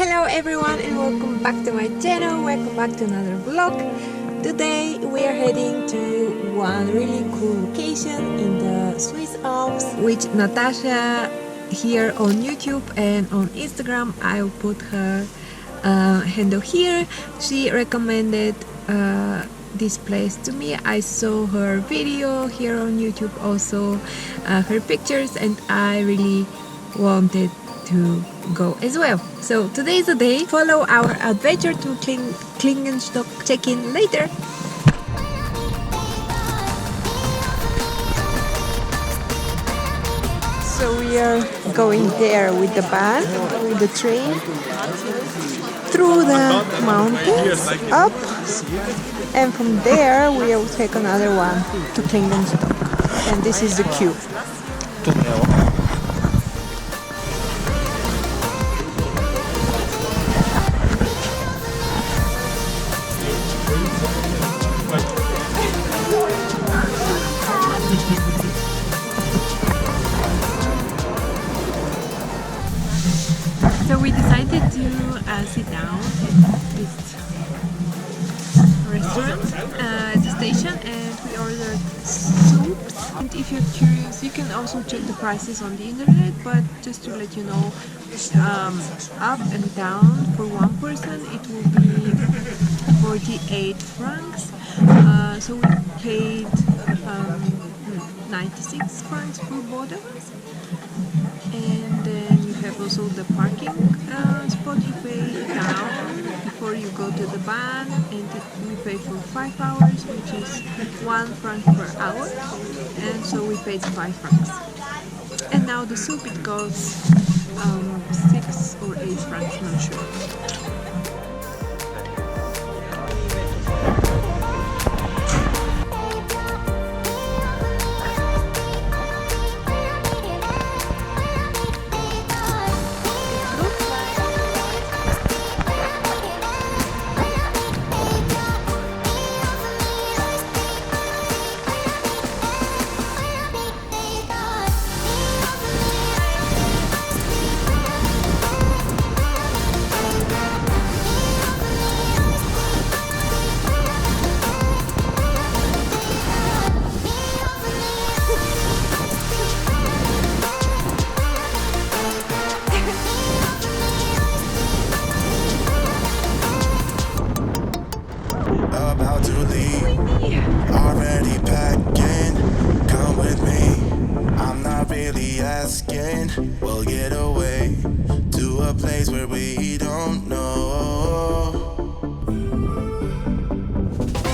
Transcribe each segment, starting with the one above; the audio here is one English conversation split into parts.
Hello everyone and welcome back to my channel, welcome back to another vlog. Today we are heading to one really cool location in the Swiss Alps, which Natasha here on YouTube and on Instagram, I'll put her handle here. She recommended this place to me. I saw her video here on YouTube, also her pictures, and I really wanted to go as well. So today is the day. Follow our adventure to Klingenstock. Check in later. So we are going there with the van, with the train, through the mountains, up, and from there we will take another one to Klingenstock. And this is the queue. So we decided to sit down at this restaurant at the station, and we ordered soups. And if you're curious, you can also check the prices on the internet, but just to let you know, up and down for one person it will be 48 francs. So we paid 96 francs per bottle. And then you have also the parking spot you pay down before you go to the van, and we pay for 5 hours, which is 1 franc per hour, and so we paid 5 francs. And now the soup, it costs 6 or 8 francs, not sure. About to leave, already packing. Come with me, I'm not really asking. We'll get away to a place where we don't know.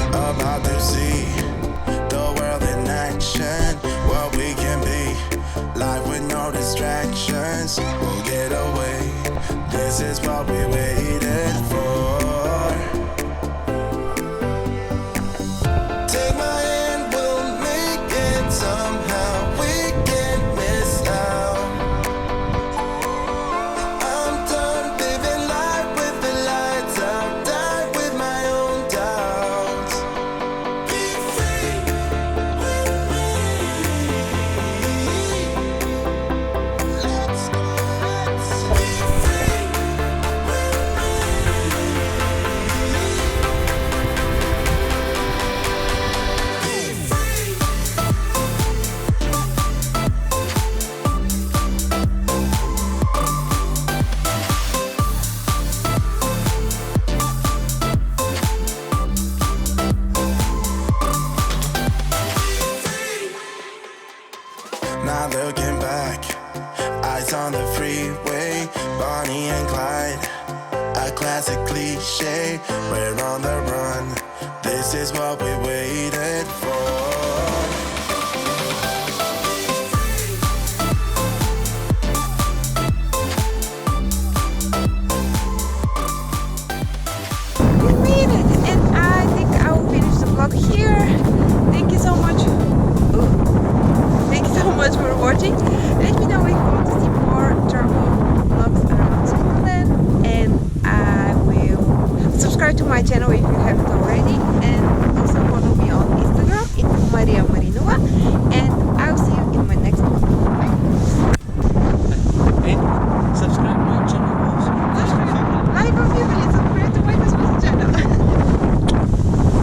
About to see the world in action, what we can be, life with no distractions. We'll get away, this is what we waited for. Not looking back, eyes on the freeway, Bonnie and Clyde, a classic cliche. We're on the run, this is what we waited for. We made it, and I think I will finish the vlog here. Thank you so much. Thank you so much for watching. Let me know if you want to see more travel vlogs around Switzerland, and I will subscribe to my channel if you have